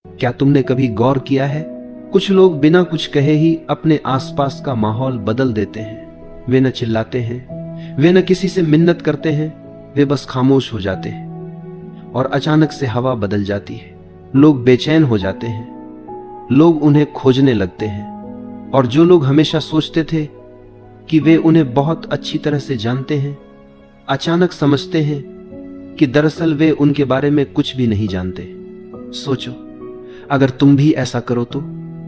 क्या तुमने कभी गौर किया है, कुछ लोग बिना कुछ कहे ही अपने आसपास का माहौल बदल देते हैं। वे न चिल्लाते हैं, वे न किसी से मिन्नत करते हैं, वे बस खामोश हो जाते हैं और अचानक से हवा बदल जाती है। लोग बेचैन हो जाते हैं, लोग उन्हें खोजने लगते हैं और जो लोग हमेशा सोचते थे कि वे उन्हें बहुत अच्छी तरह से जानते हैं, अचानक समझते हैं कि दरअसल वे उनके बारे में कुछ भी नहीं जानते। सोचो, अगर तुम भी ऐसा करो तो,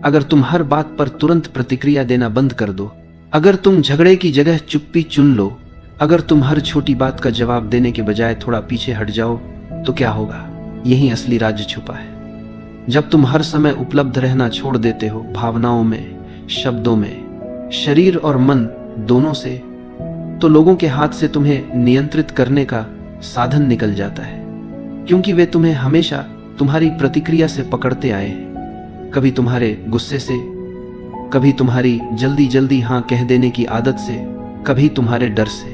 अगर तुम हर बात पर तुरंत प्रतिक्रिया देना बंद कर दो, अगर तुम झगड़े की जगह चुप्पी चुन लो, अगर तुम हर छोटी बात का जवाब देने के बजाय थोड़ा पीछे हट जाओ, तो क्या होगा? यही असली राज छुपा है। जब तुम हर समय उपलब्ध रहना छोड़ देते हो, भावनाओं में, शब्दों में, शरीर और मन दोनों से, तो लोगों के हाथ से तुम्हें नियंत्रित करने का साधन निकल जाता है, क्योंकि वे तुम्हें हमेशा तुम्हारी प्रतिक्रिया से पकड़ते आए हैं। कभी तुम्हारे गुस्से से, कभी तुम्हारी जल्दी जल्दी हां कह देने की आदत से, कभी तुम्हारे डर से।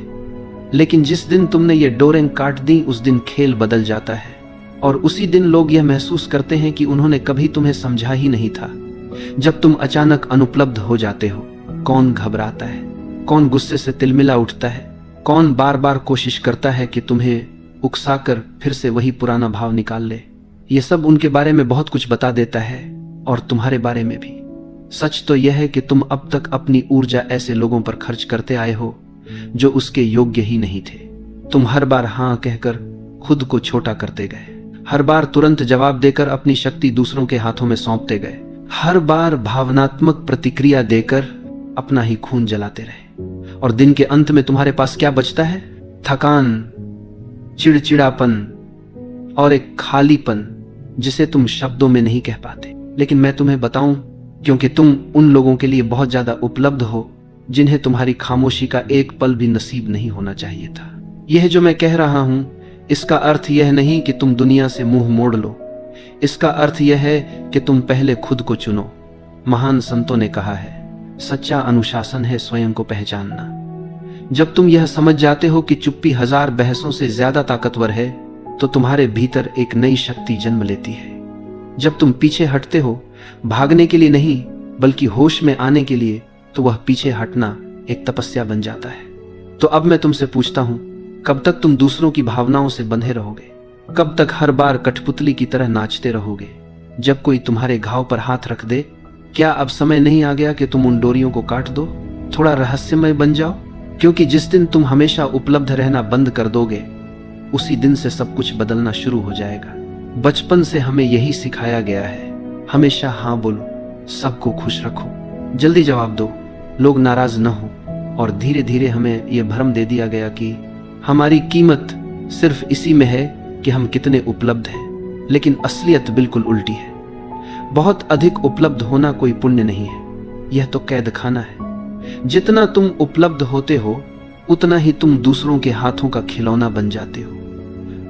लेकिन जिस दिन तुमने ये डोरें काट दी, उस दिन खेल बदल जाता है और उसी दिन लोग यह महसूस करते हैं कि उन्होंने कभी तुम्हें समझा ही नहीं था। जब तुम अचानक अनुपलब्ध हो जाते हो, कौन घबराता है, कौन गुस्से से तिलमिला उठता है, कौन बार बार कोशिश करता है कि तुम्हें उकसाकर फिर से वही पुराना भाव निकाल ले। ये सब उनके बारे में बहुत कुछ बता देता है और तुम्हारे बारे में भी। सच तो यह है कि तुम अब तक अपनी ऊर्जा ऐसे लोगों पर खर्च करते आए हो जो उसके योग्य ही नहीं थे। तुम हर बार हां कहकर खुद को छोटा करते गए, हर बार तुरंत जवाब देकर अपनी शक्ति दूसरों के हाथों में सौंपते गए, हर बार भावनात्मक प्रतिक्रिया देकर अपना ही खून जलाते रहे। और दिन के अंत में तुम्हारे पास क्या बचता है? थकान, चिड़चिड़ापन और एक खालीपन जिसे तुम शब्दों में नहीं कह पाते। लेकिन मैं तुम्हें बताऊं, क्योंकि तुम उन लोगों के लिए बहुत ज्यादा उपलब्ध हो जिन्हें तुम्हारी खामोशी का एक पल भी नसीब नहीं होना चाहिए था। यह जो मैं कह रहा हूं, इसका अर्थ यह नहीं कि तुम दुनिया से मुंह मोड़ लो। इसका अर्थ यह है कि तुम पहले खुद को चुनो। महान संतों ने कहा है, सच्चा अनुशासन है स्वयं को पहचानना। जब तुम यह समझ जाते हो कि चुप्पी 1000 बहसों से ज्यादा ताकतवर है, तो तुम्हारे भीतर एक नई शक्ति जन्म लेती है। जब तुम पीछे हटते हो, भागने के लिए नहीं बल्कि होश में आने के लिए, तो वह पीछे हटना एक तपस्या बन जाता है। तो अब मैं तुमसे पूछता हूं, कब तक तुम दूसरों की भावनाओं से बंधे रहोगे? कब तक हर बार कठपुतली की तरह नाचते रहोगे जब कोई तुम्हारे घाव पर हाथ रख दे? क्या अब समय नहीं आ गया कि तुम उन डोरियों को काट दो, थोड़ा रहस्यमय बन जाओ? क्योंकि जिस दिन तुम हमेशा उपलब्ध रहना बंद कर दोगे, उसी दिन से सब कुछ बदलना शुरू हो जाएगा। बचपन से हमें यही सिखाया गया है, हमेशा हां बोलो, सबको खुश रखो, जल्दी जवाब दो, लोग नाराज न हो। और धीरे धीरे हमें यह भ्रम दे दिया गया कि हमारी कीमत सिर्फ इसी में है कि हम कितने उपलब्ध हैं। लेकिन असलियत बिल्कुल उल्टी है। बहुत अधिक उपलब्ध होना कोई पुण्य नहीं है, यह तो कैद खाना है। जितना तुम उपलब्ध होते हो, उतना ही तुम दूसरों के हाथों का खिलौना बन जाते हो।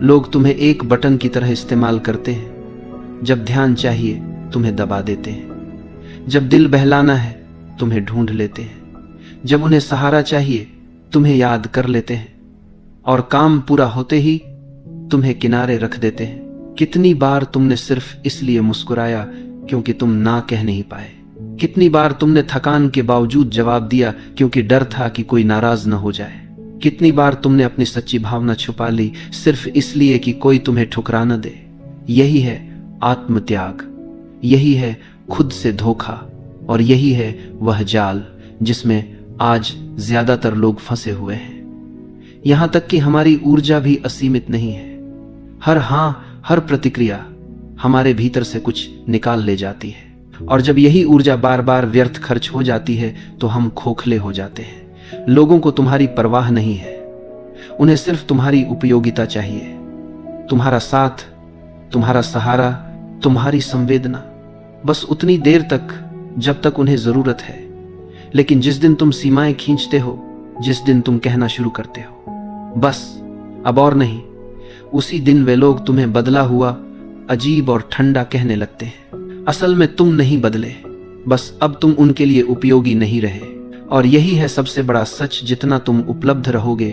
लोग तुम्हें एक बटन की तरह इस्तेमाल करते हैं। जब ध्यान चाहिए तुम्हें दबा देते हैं, जब दिल बहलाना है तुम्हें ढूंढ लेते हैं, जब उन्हें सहारा चाहिए तुम्हें याद कर लेते हैं, और काम पूरा होते ही तुम्हें किनारे रख देते हैं। कितनी बार तुमने सिर्फ इसलिए मुस्कुराया क्योंकि तुम ना कह नहीं पाए? कितनी बार तुमने थकान के बावजूद जवाब दिया क्योंकि डर था कि कोई नाराज न हो जाए? कितनी बार तुमने अपनी सच्ची भावना छुपा ली सिर्फ इसलिए कि कोई तुम्हें ठुकरा न दे? यही है आत्मत्याग, यही है खुद से धोखा, और यही है वह जाल जिसमें आज ज्यादातर लोग फंसे हुए हैं। यहां तक कि हमारी ऊर्जा भी असीमित नहीं है। हर हां, हर प्रतिक्रिया हमारे भीतर से कुछ निकाल ले जाती है, और जब यही ऊर्जा बार बार व्यर्थ खर्च हो जाती है तो हम खोखले हो जाते हैं। लोगों को तुम्हारी परवाह नहीं है, उन्हें सिर्फ तुम्हारी उपयोगिता चाहिए, तुम्हारा साथ, तुम्हारा सहारा, तुम्हारी संवेदना, बस उतनी देर तक जब तक उन्हें जरूरत है। लेकिन जिस दिन तुम सीमाएं खींचते हो, जिस दिन तुम कहना शुरू करते हो बस अब और नहीं, उसी दिन वे लोग तुम्हें बदला हुआ, अजीब और ठंडा कहने लगते हैं। असल में तुम नहीं बदले, बस अब तुम उनके लिए उपयोगी नहीं रहे। और यही है सबसे बड़ा सच, जितना तुम उपलब्ध रहोगे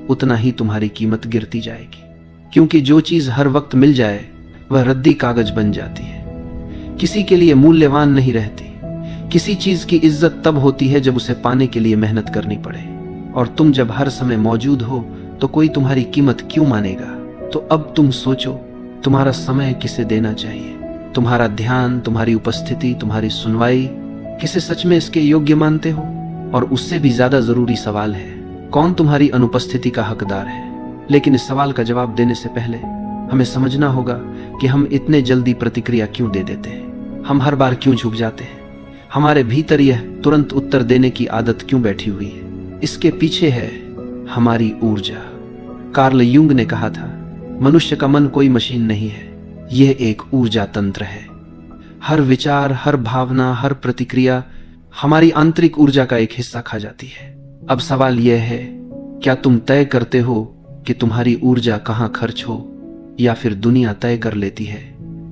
उतना ही तुम्हारी कीमत गिरती जाएगी। क्योंकि जो चीज हर वक्त मिल जाए वह रद्दी कागज बन जाती है, किसी के लिए मूल्यवान नहीं रहती। किसी चीज की इज्जत तब होती है जब उसे पाने के लिए मेहनत करनी पड़े, और तुम जब हर समय मौजूद हो तो कोई तुम्हारी कीमत क्यों मानेगा। तो अब तुम सोचो, तुम्हारा समय किसे देना चाहिए? तुम्हारा ध्यान, तुम्हारी उपस्थिति, तुम्हारी सुनवाई, किसे सच में इसके योग्य मानते हो? और उससे भी ज्यादा जरूरी सवाल है, कौन तुम्हारी अनुपस्थिति का हकदार है? लेकिन इस सवाल का जवाब देने से पहले हमें समझना होगा कि हम इतने जल्दी प्रतिक्रिया क्यों दे देते हैं। हम हर बार क्यों झुक जाते हैं? हमारे भीतर यह तुरंत उत्तर देने की आदत क्यों बैठी हुई है? इसके पीछे है हमारी ऊर्जा। कार्ल यूंग ने कहा था, मनुष्य का मन कोई मशीन नहीं है, यह एक ऊर्जा तंत्र है। हर विचार, हर भावना, हर प्रतिक्रिया हमारी आंतरिक ऊर्जा का एक हिस्सा खा जाती है। अब सवाल यह है, क्या तुम तय करते हो कि तुम्हारी ऊर्जा कहां खर्च हो, या फिर दुनिया तय कर लेती है?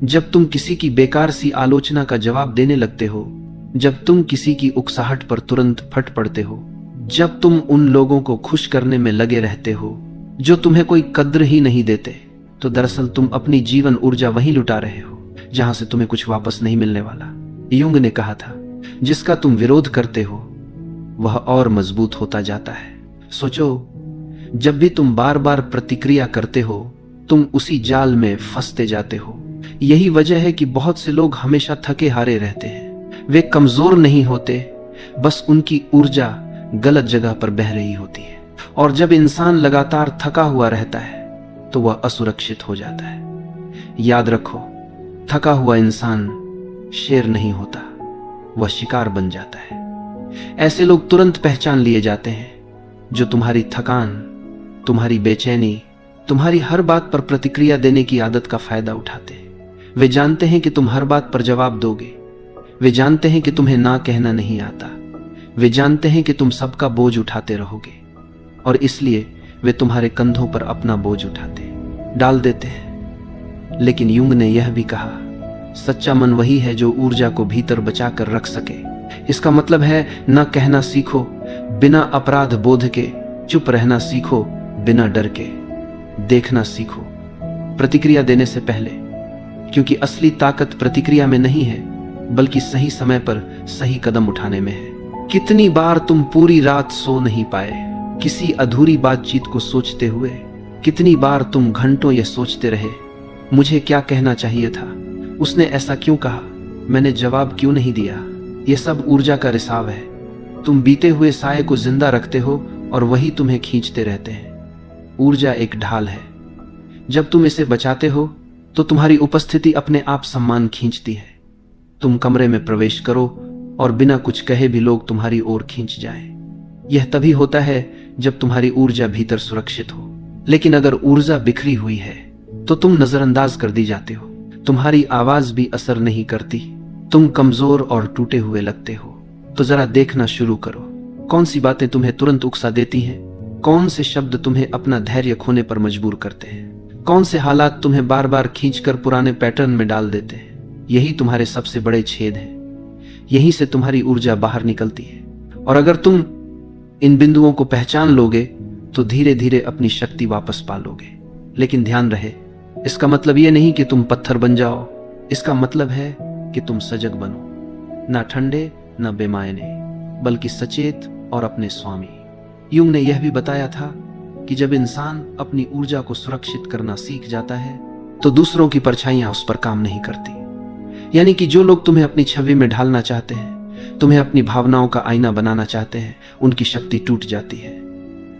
जब तुम किसी की बेकार सी आलोचना का जवाब देने लगते हो, जब तुम किसी की उकसाहट पर तुरंत फट पड़ते हो, जब तुम उन लोगों को खुश करने में लगे रहते हो जो तुम्हें कोई कद्र ही नहीं देते, तो दरअसल तुम अपनी जीवन ऊर्जा वहीं लुटा रहे हो जहां से तुम्हें कुछ वापस नहीं मिलने वाला। यूंग ने कहा था, जिसका तुम विरोध करते हो वह और मजबूत होता जाता है। सोचो, जब भी तुम बार बार प्रतिक्रिया करते हो, तुम उसी जाल में फंसते जाते हो। यही वजह है कि बहुत से लोग हमेशा थके हारे रहते हैं। वे कमजोर नहीं होते, बस उनकी ऊर्जा गलत जगह पर बह रही होती है। और जब इंसान लगातार थका हुआ रहता है तो वह असुरक्षित हो जाता है। याद रखो, थका हुआ इंसान शेर नहीं होता, वह शिकार बन जाता है। ऐसे लोग तुरंत पहचान लिए जाते हैं जो तुम्हारी थकान, तुम्हारी बेचैनी, तुम्हारी हर बात पर प्रतिक्रिया देने की आदत का फायदा उठाते हैं। वे जानते हैं कि तुम हर बात पर जवाब दोगे। वे जानते हैं कि तुम्हें ना कहना नहीं आता। वे जानते हैं कि तुम सबका बोझ उठाते रहोगे, और इसलिए वे तुम्हारे कंधों पर अपना बोझ उठाते डाल देते हैं। लेकिन यूंग ने यह भी कहा, सच्चा मन वही है जो ऊर्जा को भीतर बचा कर रख सके। इसका मतलब है, न कहना सीखो बिना अपराध बोध के, चुप रहना सीखो बिना डर के, देखना सीखो प्रतिक्रिया देने से पहले, क्योंकि असली ताकत प्रतिक्रिया में नहीं है, बल्कि सही समय पर सही कदम उठाने में है। कितनी बार तुम पूरी रात सो नहीं पाए किसी अधूरी बातचीत को सोचते हुए? कितनी बार तुम घंटों यह सोचते रहे, मुझे क्या कहना चाहिए था, उसने ऐसा क्यों कहा, मैंने जवाब क्यों नहीं दिया? यह सब ऊर्जा का रिसाव है। तुम बीते हुए साये को जिंदा रखते हो और वही तुम्हें खींचते रहते हैं। ऊर्जा एक ढाल है, जब तुम इसे बचाते हो तो तुम्हारी उपस्थिति अपने आप सम्मान खींचती है। तुम कमरे में प्रवेश करो और बिना कुछ कहे भी लोग तुम्हारी ओर खींच जाएं। यह तभी होता है जब तुम्हारी ऊर्जा भीतर सुरक्षित हो। लेकिन अगर ऊर्जा बिखरी हुई है तो तुम नजरअंदाज कर दी जाते हो। तुम्हारी आवाज भी असर नहीं करती। तुम कमजोर और टूटे हुए लगते हो। तो जरा देखना शुरू करो, कौन सी बातें तुम्हें तुरंत उकसा देती हैं, कौन से शब्द तुम्हें अपना धैर्य खोने पर मजबूर करते हैं, कौन से हालात तुम्हें बार बार खींचकर पुराने पैटर्न में डाल देते हैं। यही तुम्हारे सबसे बड़े छेद हैं। यहीं से तुम्हारी ऊर्जा बाहर निकलती है। और अगर तुम इन बिंदुओं को पहचान लोगे तो धीरे धीरे अपनी शक्ति वापस पालोगे। लेकिन ध्यान रहे, इसका मतलब यह नहीं कि तुम पत्थर बन जाओ। इसका मतलब है कि तुम सजग बनो, ना ठंडे न बेमायने, बल्कि सचेत और अपने स्वामी। यूंग ने यह भी बताया था कि जब इंसान अपनी ऊर्जा को सुरक्षित करना सीख जाता है तो दूसरों की परछाइयां उस पर काम नहीं करती। यानी कि जो लोग तुम्हें अपनी छवि में ढालना चाहते हैं, तुम्हें अपनी भावनाओं का आईना बनाना चाहते हैं, उनकी शक्ति टूट जाती है।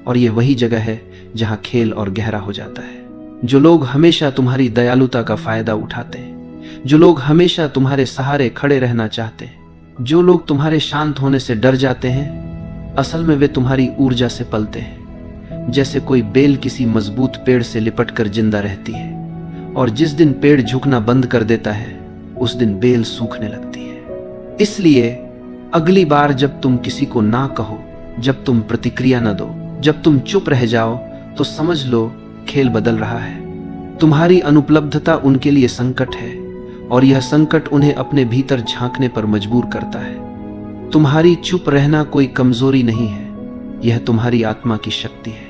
और यह वही जगह है जहां खेल और गहरा हो जाता है। जो लोग हमेशा तुम्हारी दयालुता का फायदा उठाते हैं, जो लोग हमेशा तुम्हारे सहारे खड़े रहना चाहते हैं, जो लोग तुम्हारे शांत होने से डर जाते हैं, असल में वे तुम्हारी ऊर्जा से पलते हैं। जैसे कोई बेल किसी मजबूत पेड़ से लिपटकर जिंदा रहती है, और जिस दिन पेड़ झुकना बंद कर देता है उस दिन बेल सूखने लगती है। इसलिए अगली बार जब तुम किसी को ना कहो, जब तुम प्रतिक्रिया न दो, जब तुम चुप रह जाओ, तो समझ लो खेल बदल रहा है। तुम्हारी अनुपलब्धता उनके लिए संकट है, और यह संकट उन्हें अपने भीतर झांकने पर मजबूर करता है। तुम्हारी चुप रहना कोई कमजोरी नहीं है, यह तुम्हारी आत्मा की शक्ति है।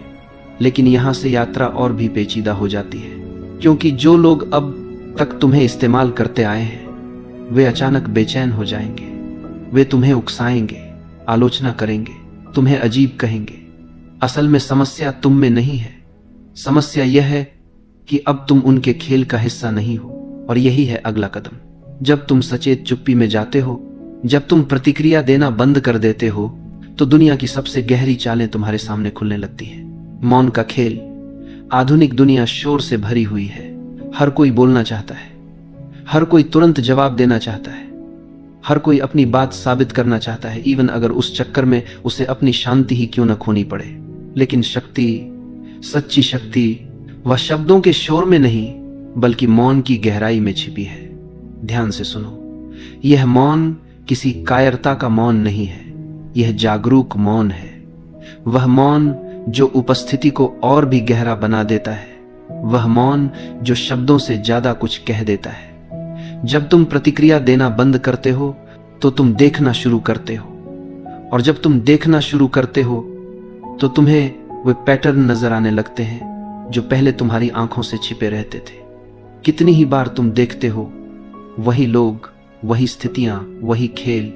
लेकिन यहां से यात्रा और भी पेचीदा हो जाती है, क्योंकि जो लोग अब तक तुम्हें इस्तेमाल करते आए हैं वे अचानक बेचैन हो जाएंगे। वे तुम्हें उकसाएंगे, आलोचना करेंगे, तुम्हें अजीब कहेंगे। असल में समस्या तुम में नहीं है। समस्या यह है कि अब तुम उनके खेल का हिस्सा नहीं हो। और यही है अगला कदम। जब तुम सचेत चुप्पी में जाते हो, जब तुम प्रतिक्रिया देना बंद कर देते हो, तो दुनिया की सबसे गहरी चालें तुम्हारे सामने खुलने लगती हैं। मौन का खेल। आधुनिक दुनिया शोर से भरी हुई है। हर कोई बोलना चाहता है, हर कोई तुरंत जवाब देना चाहता है, हर कोई अपनी बात साबित करना चाहता है, इवन अगर उस चक्कर में उसे अपनी शांति ही क्यों न खोनी पड़े। लेकिन शक्ति, सच्ची शक्ति, वह शब्दों के शोर में नहीं बल्कि मौन की गहराई में छिपी है। ध्यान से सुनो, यह मौन किसी कायरता का मौन नहीं है, यह जागरूक मौन है। वह मौन जो उपस्थिति को और भी गहरा बना देता है, वह मौन जो शब्दों से ज्यादा कुछ कह देता है। जब तुम प्रतिक्रिया देना बंद करते हो तो तुम देखना शुरू करते हो, और जब तुम देखना शुरू करते हो तो तुम्हें वे पैटर्न नजर आने लगते हैं जो पहले तुम्हारी आंखों से छिपे रहते थे। कितनी ही बार तुम देखते हो, वही लोग, वही स्थितियां, वही खेल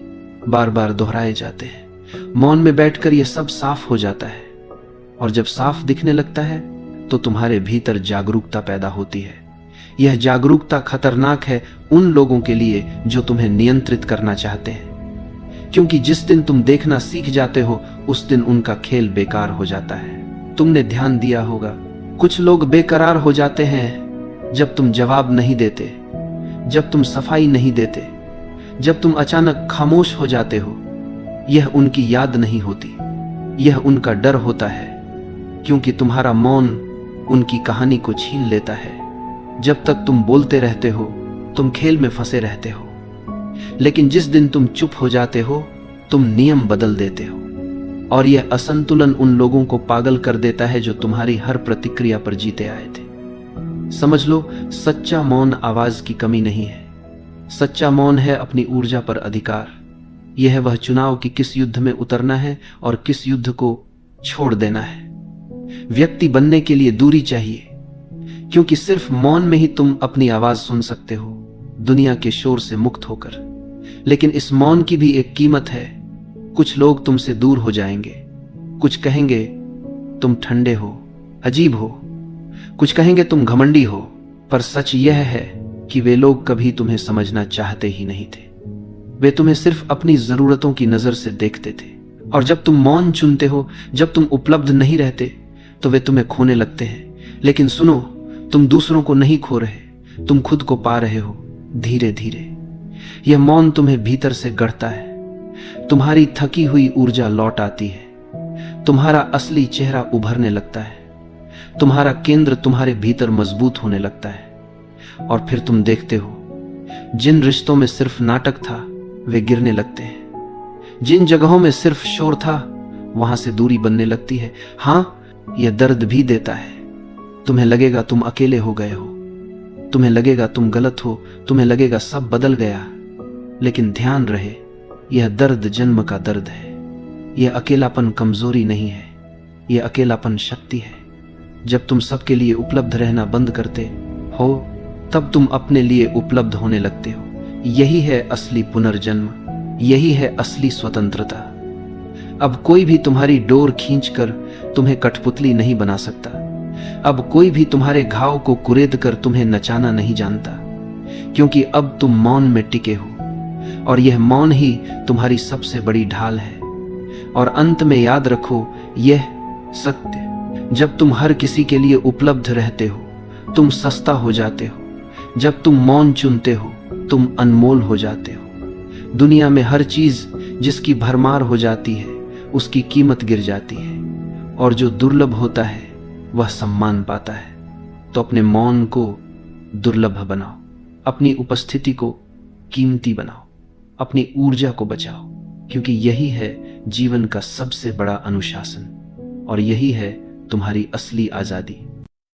बार बार दोहराए जाते हैं। मौन में बैठकर यह सब साफ हो जाता है, और जब साफ दिखने लगता है तो तुम्हारे भीतर जागरूकता पैदा होती है। यह जागरूकता खतरनाक है उन लोगों के लिए जो तुम्हें नियंत्रित करना चाहते हैं, क्योंकि जिस दिन तुम देखना सीख जाते हो उस दिन उनका खेल बेकार हो जाता है। तुमने ध्यान दिया होगा, कुछ लोग बेकरार हो जाते हैं जब तुम जवाब नहीं देते, जब तुम सफाई नहीं देते, जब तुम अचानक खामोश हो जाते हो। यह उनकी याद नहीं होती, यह उनका डर होता है, क्योंकि तुम्हारा मौन उनकी कहानी को छीन लेता है। जब तक तुम बोलते रहते हो तुम खेल में फंसे रहते हो, लेकिन जिस दिन तुम चुप हो जाते हो तुम नियम बदल देते हो। और यह असंतुलन उन लोगों को पागल कर देता है जो तुम्हारी हर प्रतिक्रिया पर जीते आए थे। समझ लो, सच्चा मौन आवाज की कमी नहीं है, सच्चा मौन है अपनी ऊर्जा पर अधिकार। यह है वह चुनाव कि किस युद्ध में उतरना है और किस युद्ध को छोड़ देना है। व्यक्ति बनने के लिए दूरी चाहिए, क्योंकि सिर्फ मौन में ही तुम अपनी आवाज सुन सकते हो, दुनिया के शोर से मुक्त होकर। लेकिन इस मौन की भी एक कीमत है। कुछ लोग तुमसे दूर हो जाएंगे, कुछ कहेंगे तुम ठंडे हो, अजीब हो, कुछ कहेंगे तुम घमंडी हो, पर सच यह है कि वे लोग कभी तुम्हें समझना चाहते ही नहीं थे। वे तुम्हें सिर्फ अपनी जरूरतों की नजर से देखते थे। और जब तुम मौन चुनते हो, जब तुम उपलब्ध नहीं रहते, तो वे तुम्हें खोने लगते हैं। लेकिन सुनो, तुम दूसरों को नहीं खो रहे, तुम खुद को पा रहे हो, धीरे धीरे। यह मौन तुम्हें भीतर से गढ़ता है, तुम्हारी थकी हुई ऊर्जा लौट आती है, तुम्हारा असली चेहरा उभरने लगता है, तुम्हारा केंद्र तुम्हारे भीतर मजबूत होने लगता है। और फिर तुम देखते हो, जिन रिश्तों में सिर्फ नाटक था वे गिरने लगते हैं, जिन जगहों में सिर्फ शोर था वहां से दूरी बनने लगती है। हाँ, यह दर्द भी देता है। तुम्हें लगेगा तुम अकेले हो गए हो, तुम्हें लगेगा तुम गलत हो, तुम्हें लगेगा सब बदल गया। लेकिन ध्यान रहे, यह दर्द जन्म का दर्द है। यह अकेलापन कमजोरी नहीं है, यह अकेलापन शक्ति है। जब तुम सबके लिए उपलब्ध रहना बंद करते हो, तब तुम अपने लिए उपलब्ध होने लगते हो। यही है असली पुनर्जन्म, यही है असली स्वतंत्रता। अब कोई भी तुम्हारी डोर खींचकर तुम्हें कठपुतली नहीं बना सकता। अब कोई भी तुम्हारे घाव को कुरेद कर तुम्हें नचाना नहीं जानता, क्योंकि अब तुम मौन में टिके हो, और यह मौन ही तुम्हारी सबसे बड़ी ढाल है। और अंत में याद रखो, यह सत्य, जब तुम हर किसी के लिए उपलब्ध रहते हो तुम सस्ता हो जाते हो। जब तुम मौन चुनते हो तुम अनमोल हो जाते हो। दुनिया में हर चीज जिसकी भरमार हो जाती है उसकी कीमत गिर जाती है, और जो दुर्लभ होता है वह सम्मान पाता है। तो अपने मौन को दुर्लभ बनाओ, अपनी उपस्थिति को कीमती बनाओ, अपनी ऊर्जा को बचाओ, क्योंकि यही है जीवन का सबसे बड़ा अनुशासन, और यही है तुम्हारी असली आजादी।